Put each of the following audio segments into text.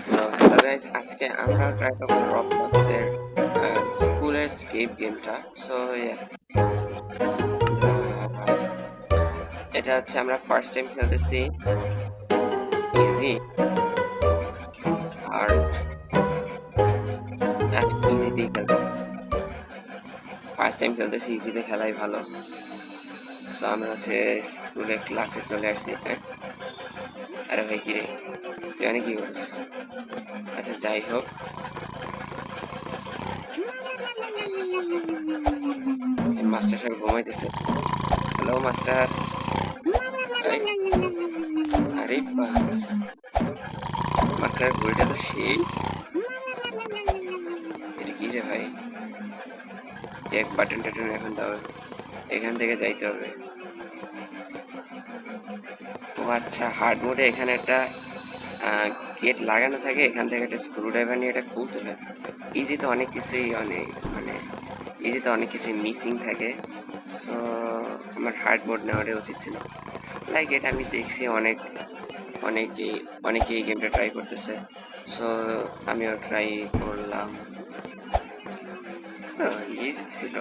So hello guys, আজকে আমরা try করবো রবলক্সের স্কুলের স্কেপ গেমটা। সো এটা হচ্ছে আমরা ফার্স্ট টাইম খেলতেছি, ইজি আর ইজিতেই খেলবো। ফার্স্ট টাইম খেলতেছি, ইজিতে খেলাই ভালো। সো আমরা হচ্ছে স্কুলের ক্লাসে চলে আসছি। হ্যাঁ, আরে ভাই কি রে, তুই অনেক কি করিস? আচ্ছা যাই হোক, মাস্টার সাহেব ঘুমাইতেছে। Hello master. আরে বাস, মাস্টার ঘড়িটা তো সেই। এটা কি রে ভাই, চেক বাটন টাটন এখন দাও, এখান থেকে যাইতে হবে। ও আচ্ছা, হার্ড মোডে এখানে একটা গেট লাগানো থাকে, এখান থেকে একটা স্ক্রু ড্রাইভার নিয়ে এটা খুলতে হয়। ইজিতে অনেক কিছুই মানে ইজিতে অনেক কিছুই মিসিং থাকে। সো আমার হার্ড মোড নেওয়াটাই উচিত ছিল। লাইক এটা আমি দেখছি অনেকেই অনেকেই এই গেমটা ট্রাই করতেছে। সো আমিও ট্রাই করলাম। ইজি ছিল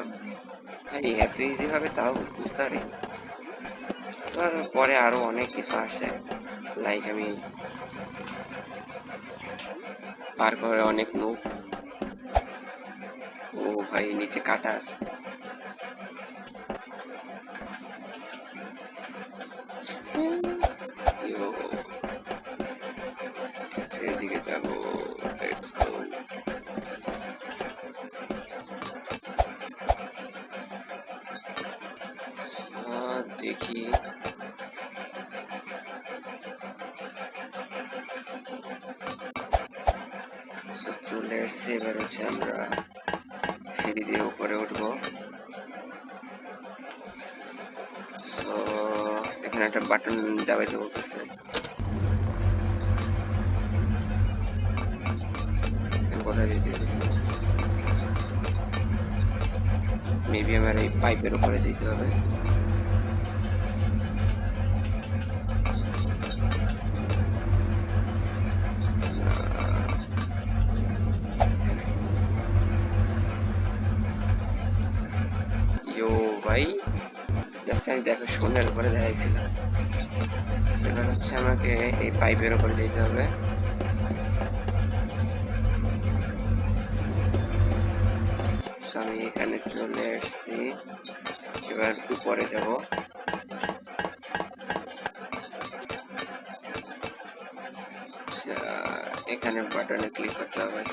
ভাই, এত ইজি হবে তাও বুঝতে পারি। পরে আরো অনেক কিছু আসে, লাইক আমি পার করে অনেক নুব। ও ভাই নিচে কাটা আছে। ইয়ো, সেদিকে যাবো, লেটস গো। দেখি চলে এসছে, এবার হচ্ছে আমরা সিঁড়ি দিয়ে উপরে উঠবো। সো এখানে একটা বাটন দাবাইতে বলতেছে, কোথায় যেতে হবে? মেবি আমার এই পাইপের উপরে যেতে হবে। ইয়ো ভাই, জাস্ট আমি দেখো শূন্যের উপরে দেখাইছিলাম। সেটা হচ্ছে আমাকে এই পাইপের উপরে যেতে হবে। আমি এখানে চলে এসেছি, এবার উপরে যাব। আচ্ছা, এখানে বাটনে ক্লিক করতে হবে।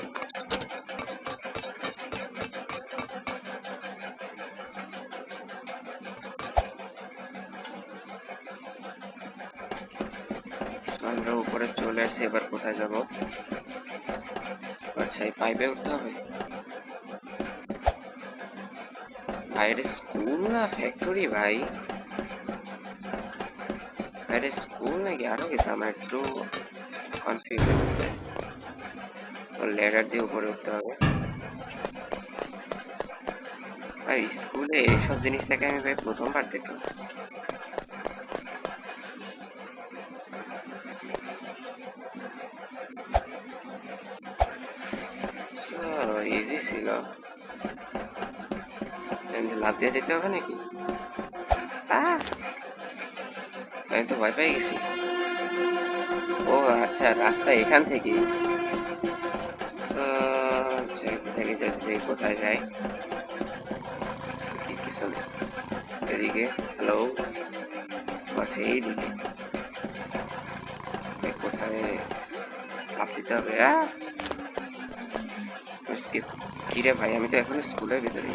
আমরা উপরে চলে আসছি, এবার কোথায় যাব? আচ্ছা, এই পাইপে উঠতে হবে। বাইরে স্কুল না ফ্যাক্টরি ভাই? বাইরে স্কুল নাকি আরো কিছু? আমার একটু কনফিউশন আছে। তো লেডার দিয়ে উপরে উঠতে হবে। ভাই স্কুলে এইসব জিনিসটাকে আমি ভাই প্রথমবার দেখলাম। ইজি ছিল, লাফ দিয়ে যেতে হবে নাকি? আমি তো ভয় পেয়ে গেছি। ও আচ্ছা, রাস্তা এখান থেকে। যেতে থাকি যেতে থাকি, কোথায় যাই? কিছু নেই এদিকে। হ্যালো, আচ্ছা এইদিকে। কোথায় লাফ দিতে হবে? কিরে ভাই, আমি তো এখন স্কুলের ভিতরে।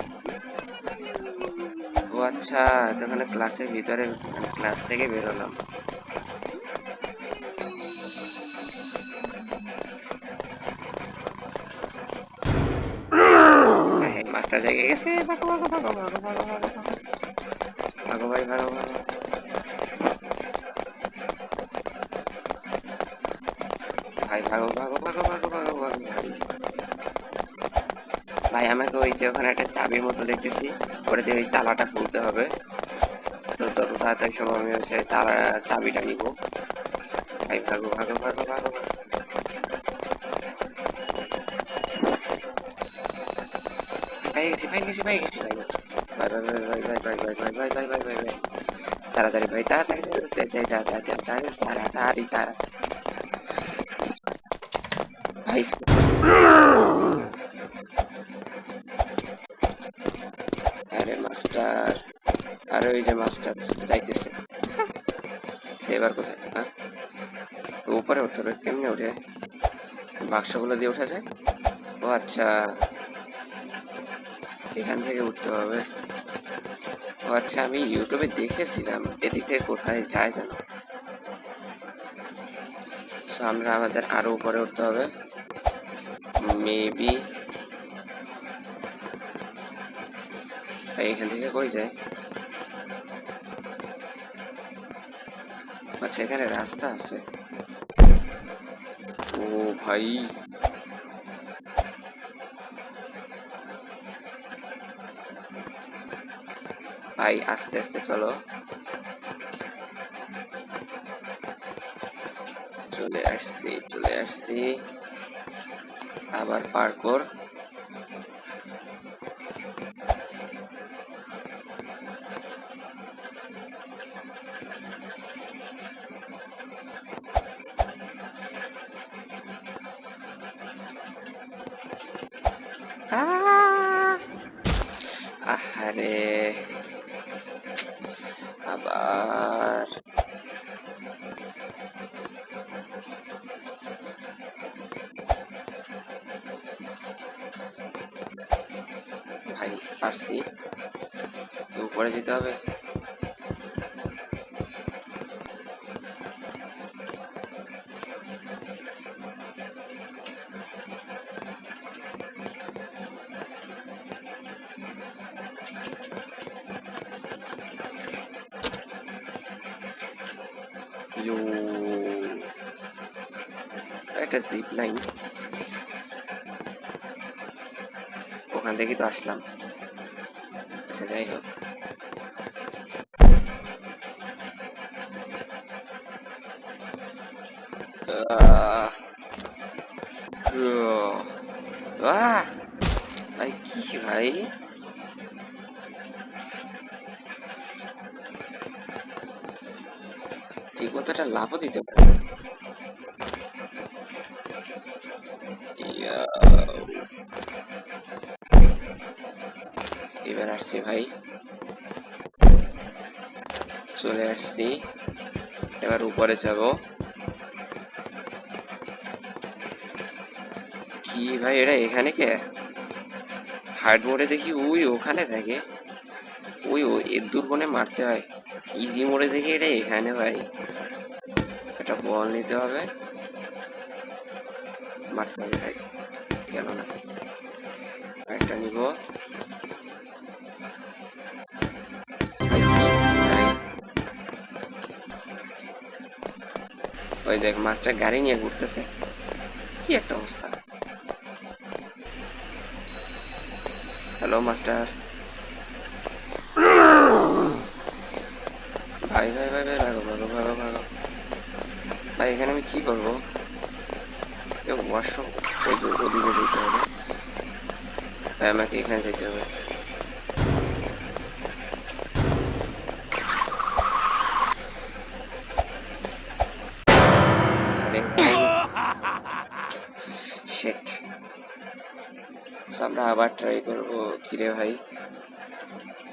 ও আচ্ছা, তখন ক্লাসের ভিতরে, মানে ক্লাস থেকে বেরোলাম। মাস্টার জেগে গেছে, ভাগো ভাগো ভাগো ভাগো ভাগো ভাগো ভাগো ভাই ভাগো ভাগো ভাই ভাগো ভাগো ভাগো ভাগো ভাগো ভাগো ভাই। ভাই আমাকে ওই যে ওখানে একটা চাবির মতো দেখতেছি, ওটা দিয়ে ওই তালাটা খুলতে হবে। তো তত তাড়াতাড়ি সম্ভব আমি হচ্ছে তালা চাবিটা নিব। ভাই ভাগো ভাগো ভাগো ভাগো ভাগো। গেছি ভাই। ভাই ভাই ভাই ভাই ভাই ভাই ভাই ভাই ভাই ভাই ভাই ভাই ভাই। তাড়াতাড়ি ভাই তাড়াতাড়ি তাড়াতাড়ি তাড়া ভাই। আরে মাস্টার, আরে ওই যে মাস্টার যাইতেছে। সে এবার কোথায়? হ্যাঁ, উপরে উঠতে হবে। কেমনে উঠে? বাক্সগুলো দিয়ে উঠা যায়? ও আচ্ছা, এখান থেকে উঠতে হবে। ও আচ্ছা, আমি ইউটিউবে দেখেছিলাম এদিক থেকে কোথায় যায় জানো। সো আমরা আমাদের আরো উপরে উঠতে হবে মেবি। এখান থেকে কই যায়? আচ্ছা, এখানে রাস্তা আছে। ও ভাই, ভাই আস্তে আস্তে চলো। চলে আসছি চলে আসছি। আবার পার্কোর। আহারে, আবার ভাই পারছি। উপরে যেতে হবে। ইউ, একটা জিপ লাইন, ওখান থেকে তো আসলাম। আচ্ছা যাই হোক, আহ, আহ, ভাই কি ভাই, ঠিক মতো একটা লাভও দিতে পারে না। ইয়া, এবার আসছি ভাই, চলে আসছি। এবার উপরে যাব। কি ভাই, এটা এখানে কে? হার্ড মোডে দেখি ওই ওখানে থাকে। ওই এর দূর কোণে মারতে হয়। ইজি মোডে দেখি এটা এখানে ভাই। একটা বল নিতে হবে, মারতে হবে ভাই। গেল না, একটা নিব ভাই। ওই দেখ মাস্টার গাড়ি নিয়ে ঘুরতেছে, কি একটা অবস্থা। Hello master. ভাই ভাই ভাই ভাই, ভাগো ভাগো ভাগো ভাগো ভাই। এখানে আমি কি করবো? ওয়াশরুম ওই যে ওদিকে যেতে হবে ভাই, আমাকে এখানে যেতে হবে। আরে ভাই শিট। আমরা আবার ট্রাই করবো। কিরে ভাই,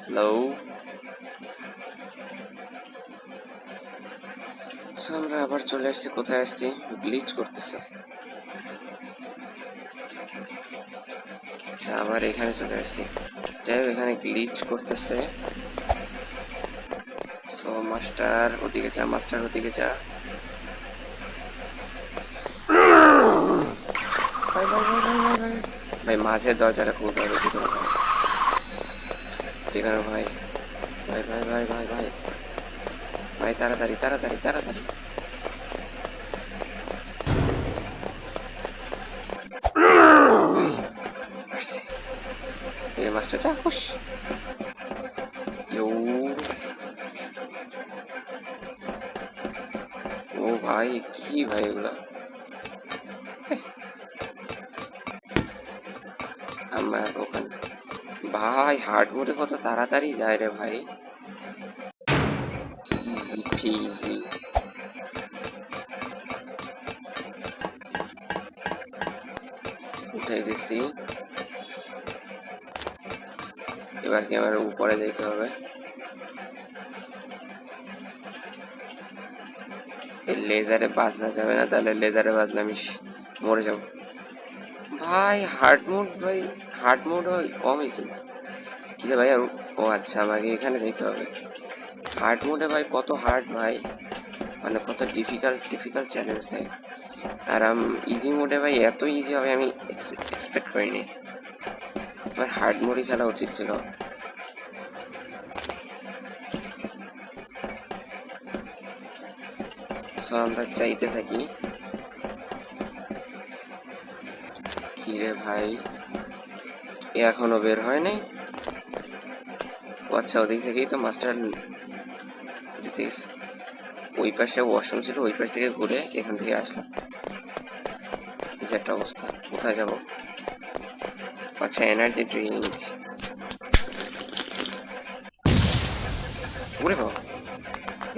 হ্যালো। আমরা আবার চলে আসছি। কোথায় আসছি? গ্লিচ করতেছে। আচ্ছা, আবার এখানে চলে আসছি। যাই হোক, এখানে গ্লিচ করতেছে। সো মাস্টার ওদিকে যা, মাস্টার ওদিকে যা। ভাই ভাই ভাই ভাই ভাই ভাই ভাই, মাঝের দরজাটা খুলতে হবে যেকোনো ভাই, যেকোনো ভাই। ভাই ভাই ভাই ভাই ভাই ভাই, তাড়াতাড়ি তাড়াতাড়ি তাড়াতাড়ি। আসছে এই মাস্টার, যা খুশ। ইউ, ও ভাই কি ভাই এগুলা। আমার ওখানে ভাই হার্ড মোডে কত তাড়াতাড়ি যায় রে ভাই। Easy Fiji. উঠে গেছি, এবার কি আমার উপরে যেতে হবে? এই লেজারে বাজা যাবে না, তাহলে লেজারে বাজলে আমি মরে যাব। ভাই হার্ড মোড, ভাই হার্ড মোড হয় কম হয়েছে না কি রে ভাই? আর ও আচ্ছা, আমাকে এখানে যেতে হবে। হার্ড মোডে ভাই কত হার্ড ভাই, মানে কত ডিফিকাল্ট ডিফিকাল্ট চ্যালেঞ্জ দেয়। আর ইজি মোডে ভাই এত ইজি হবে আমি এক্সপেক্ট করিনি। ভাই হার্ড মোডই খেলা উচিত ছিল। সো আমরা চাইতে থাকি। কি রে ভাই, এ এখনো বের হয় নাই? ও আচ্ছা, ওদিক থেকেই তো মাস্টার দিতে গেছে। ওই পাশে ওয়াশরুম ছিল, ওই পাশ থেকে ঘুরে এখান থেকে আসলাম। কি যে একটা অবস্থা, কোথায় যাব? আচ্ছা এনার্জি ড্রিঙ্ক। ওরে বাবা,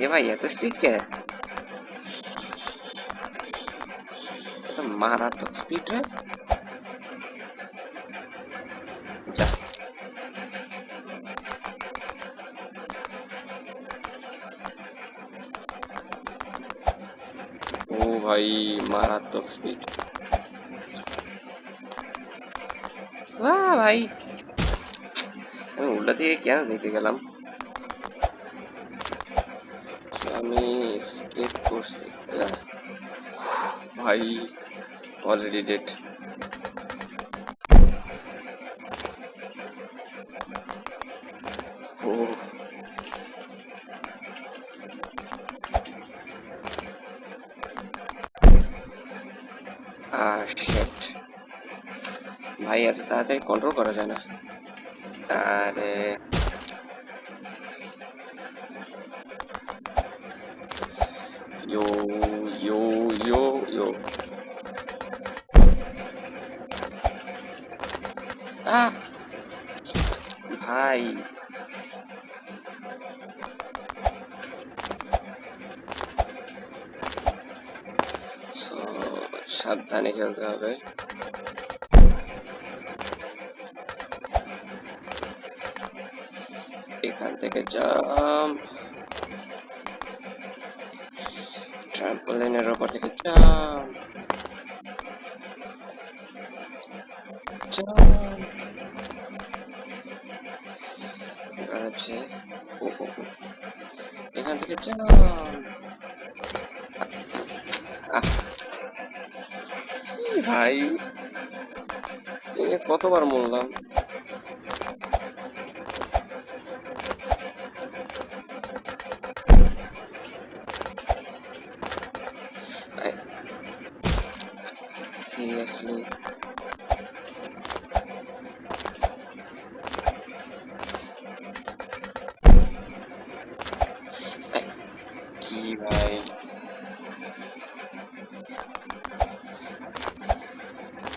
এ ভাই এত স্পিড কে? এত মারাত্মক স্পিড রে। যা, ও ভাই মারাত্মক স্পিড। বাহ ভাই, আমি উল্টা থেকে কেন যেতে গেলাম? আমি স্কেপ করছি ভাই, অলরেডি ডেড। ও শিট ভাই, এত তাড়াতাড়ি কন্ট্রোল করা যায় না। আরে ইয়ো ইয়ো ইয়ো ইয়ো। আহ ভাই, সো সাবধানে খেলতে হবে। এখান থেকে জাম্প, ট্রাম্পোলিনের উপর থেকে জাম্প জাম্প। এবার আছে ও ও ও, এখান থেকে জাম্প। আহ কি ভাই, এ কতবার মরলাম। সিরিয়াসলি কি ভাই,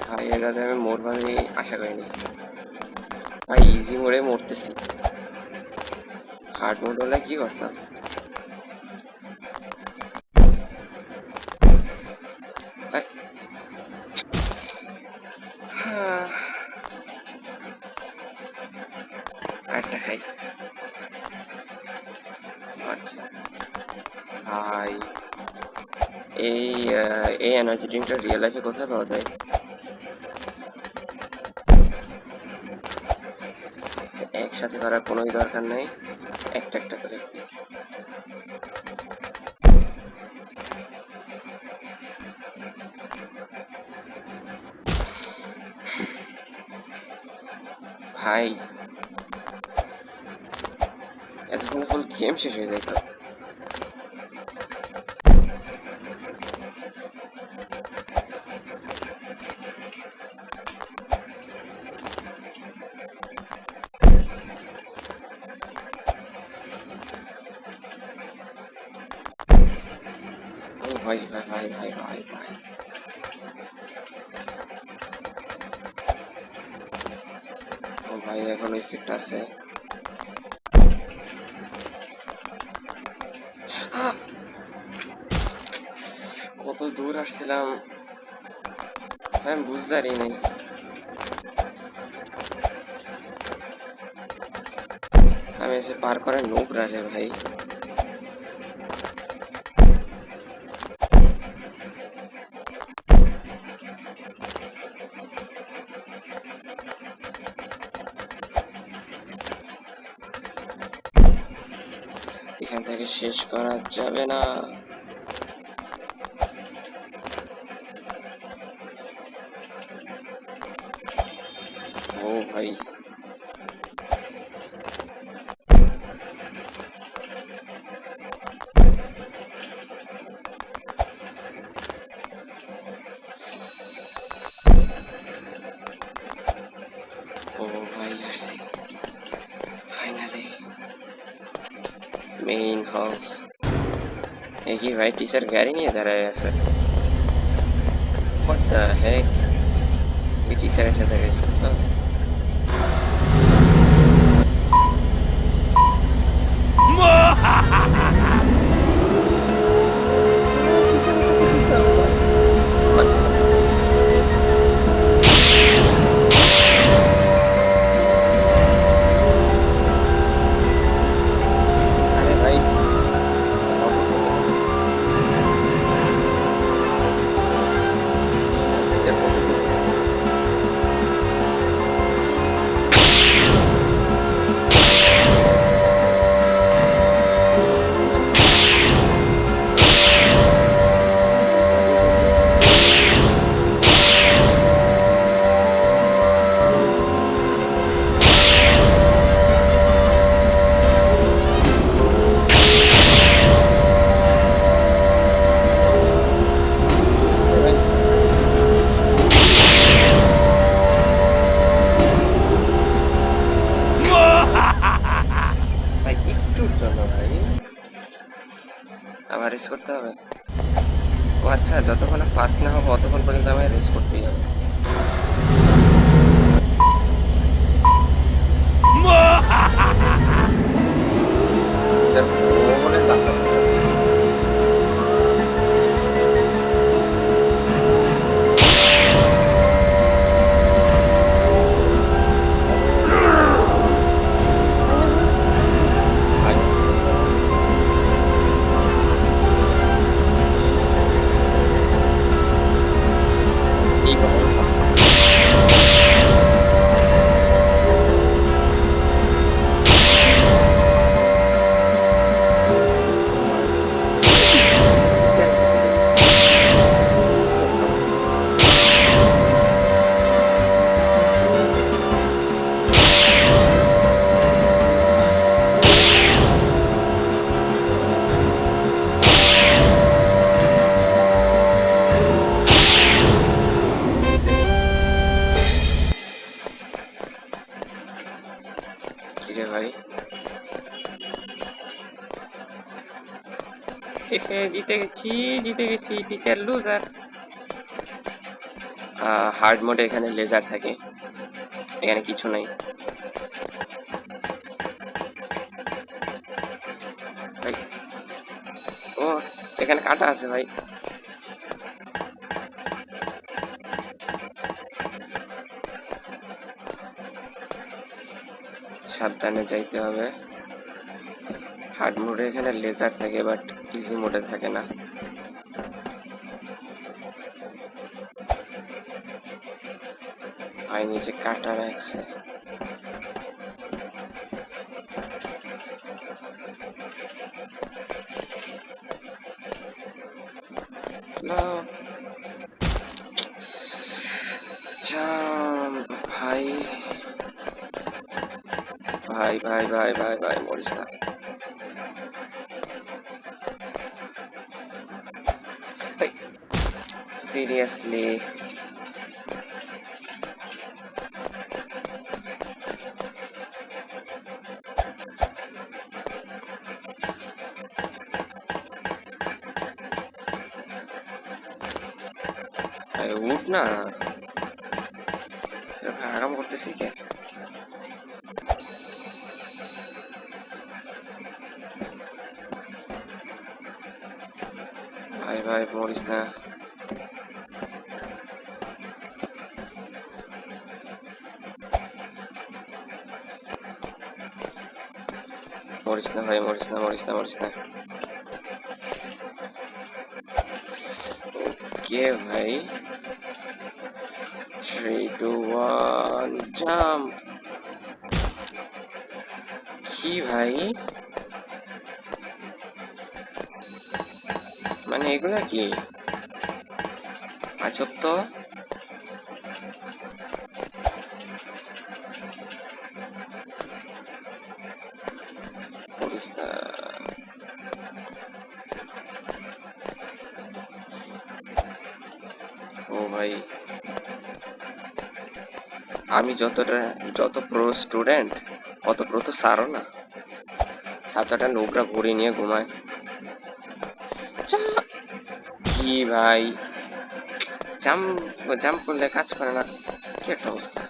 ভাই এটাতে আমি মরবো আমি আশা করিনি ভাই। ইজি মোডে মরতেছি, হার্ড মোড হলে কি করতাম? আরেকটা খাই। আচ্ছা ভাই, এই এই এনার্জি ড্রিঙ্কটা রিয়েল লাইফে কোথায় পাওয়া যায়? আচ্ছা, একসাথে করার কোনোই দরকার নাই, একটা একটা করে। ভাই এতক্ষণ ফুল গেম শেষ হয়ে যাইতো। ও ভাই ভাই ভাই ভাই ভাই ভাই, ও ভাই এখন ইফেক্ট আছে। কত দূর আসছিলাম আমি বুঝতে পারি নাই। আমি এসে পার করে নোবরা রে ভাই। এখান থেকে শেষ করা যাবে না। ও ভাই ও ভাই আসছি ফাইনালি মেইন হাউস। এ কি ভাই টিচার গাড়ি নিয়ে দাঁড়ায় আছে? হোয়াট দ্য হেক, এই টিচারের সাথে রেস করতে হবে? আরে ভাই ভাই একটুর জন্য ভাই আবার রেস করতে হবে? ও আচ্ছা, যতক্ষণ ফার্স্ট না হবো ততক্ষণ পর্যন্ত আমায় রেস করতেই হবে। ও বলে লাফাতে হবে। ভাই এই ভাই কিরে ভাই জিতে গেছি, জিতে গেছি, টিচার লুজার। হার্ড মোডে এখানে লেজার থাকে, এখানে কিছু নাই ভাই। ও এখানে কাটা আছে ভাই। সাবধানে যাইতে হবে। হার্ড মোডে এখানে লেজার থাকে বাট ইজি মোডে থাকে না। ভাই নিচে কাটা রাখছে। জাম্প ভাই, ভাই ভাই ভাই ভাই ভাই মরিস না। সিরিয়াসলি ভাই উঠ না, আরাম করতেছি কে? ভাই মরিস না। মরিস না ভাই, মরিস না, মরিস না, মরিস না। কে ভাই? 3 2 1 জাম্প। কি ভাই, মানে এগুলা কি আজব তো। মরিস না। ও ভাই, আমি যত প্রো স্টুডেন্ট অত প্রো তো স্যারও না। স্যার তো একটা নোংরা ভরে নিয়ে ঘুমায়। কি ভাই, জাম্প জাম্প করলে কাজ করে না, কি একটা অবস্থা।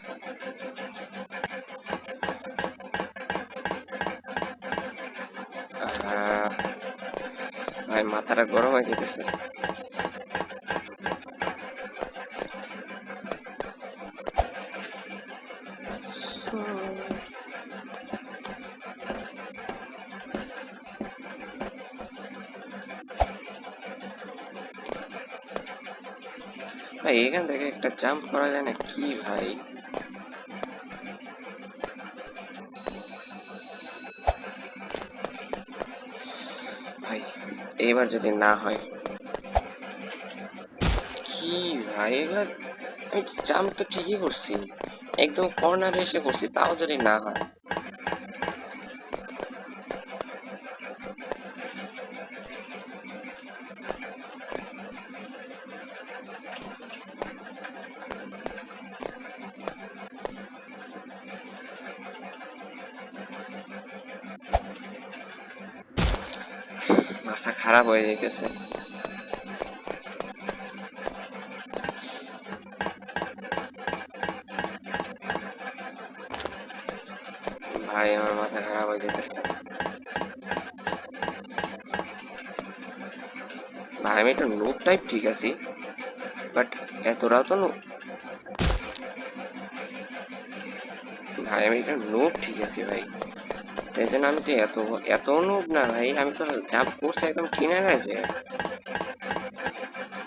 ভাই মাথাটা গরম হয়ে যেতেছে। ভাই এখান থেকে একটা জাম্প করা যায় না কি ভাই? ভাই এবার যদি না হয়। কি ভাই এগুলা, আমি জাম্প তো ঠিকই করছি, একদম কর্নারে এসে করছি, তাও যদি না হয়। মাথা খারাপ হয়ে যাইতেছে। ভাই আমার মাথা খারাপ হয়ে যেতেছে। ভাই আমি একটু নুব টাইপ ঠিক আছি, বাট এতটাও তো ভাই আমি একটু নুব ঠিক আছি ভাই। তাই জন্য আমি তো এত এত নুব না ভাই, আমি তো জাম্প করছি একদম কিনারে যে,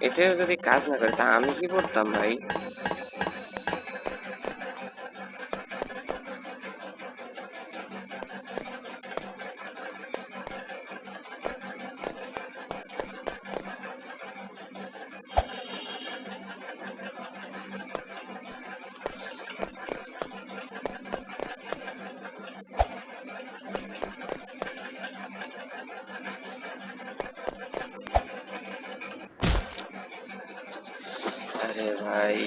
এতেও যদি কাজ না করে তা আমি কি করতাম ভাই? আরে ভাই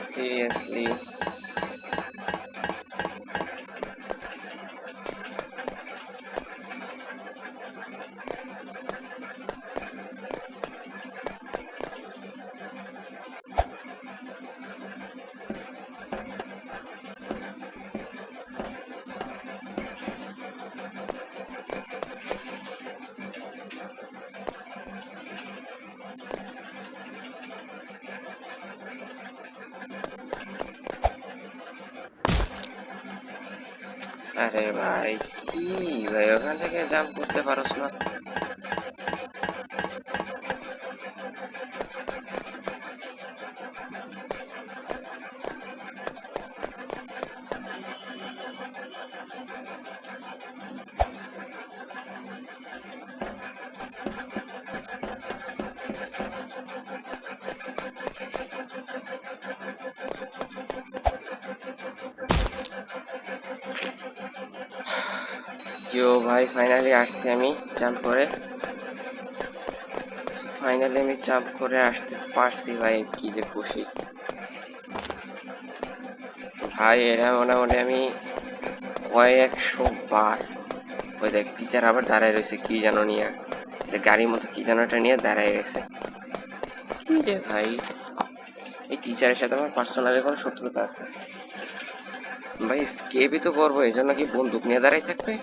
সিরিয়াসলি। আরে ভাই কি ভাই, ওখান থেকে জাম্প করতে পারোস না? ইয়ো ভাই ফাইনালি আসছি আমি জাম্প করে। ফাইনালি আমি জাম্প করে আসতে পারছি ভাই, কি যে খুশি ভাই। এরা মোটামুটি আমি কয়েকশো বার, ওই দেখ টিচার আবার দাঁড়ায় রয়েছে কি যেন নিয়ে, গাড়ির মতো কি যেন একটা নিয়ে দাঁড়ায় রয়েছে। কি যে ভাই, এই টিচারের সাথে আমার পার্সোনালি কোনো শত্রুতা আছে ভাই? স্কেপই তো করবো, এই জন্য কি বন্দুক নিয়ে দাঁড়াই থাকবে?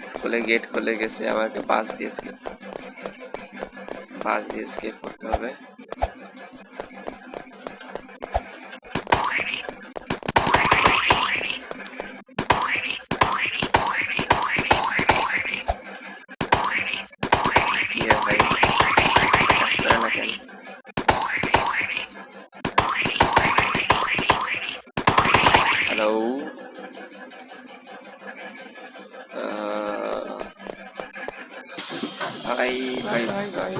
স্কুলে গেট খুলে গেছে, আমাকে পাশ দিয়ে স্কেপ করতে হবে। কি রে ভাই, কাজ করে না কেন? হ্যালো, ভাই ভাই ভাই ভাই,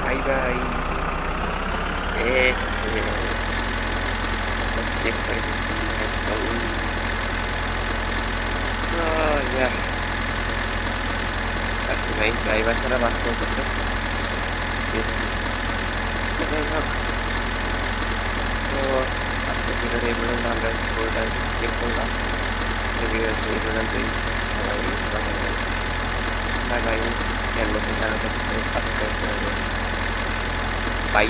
ভাই ভাই, এ স্কেপ করে লেটস গো। সো ইয়া, আপনি ভাই ড্রাইভার ছাড়া বাস চলতেছে। যাই হোক, তো আজকে ভিডিওটা এই পর্যন্ত, আমরা স্কুলটা স্কিপ করলাম। ভিডিও এই পর্যন্তই, সবাই ভালো থাকবেন, বাই বাই। নতুন চ্যানেলটা সাবস্ক্রাইব করে দেবেন, বাই।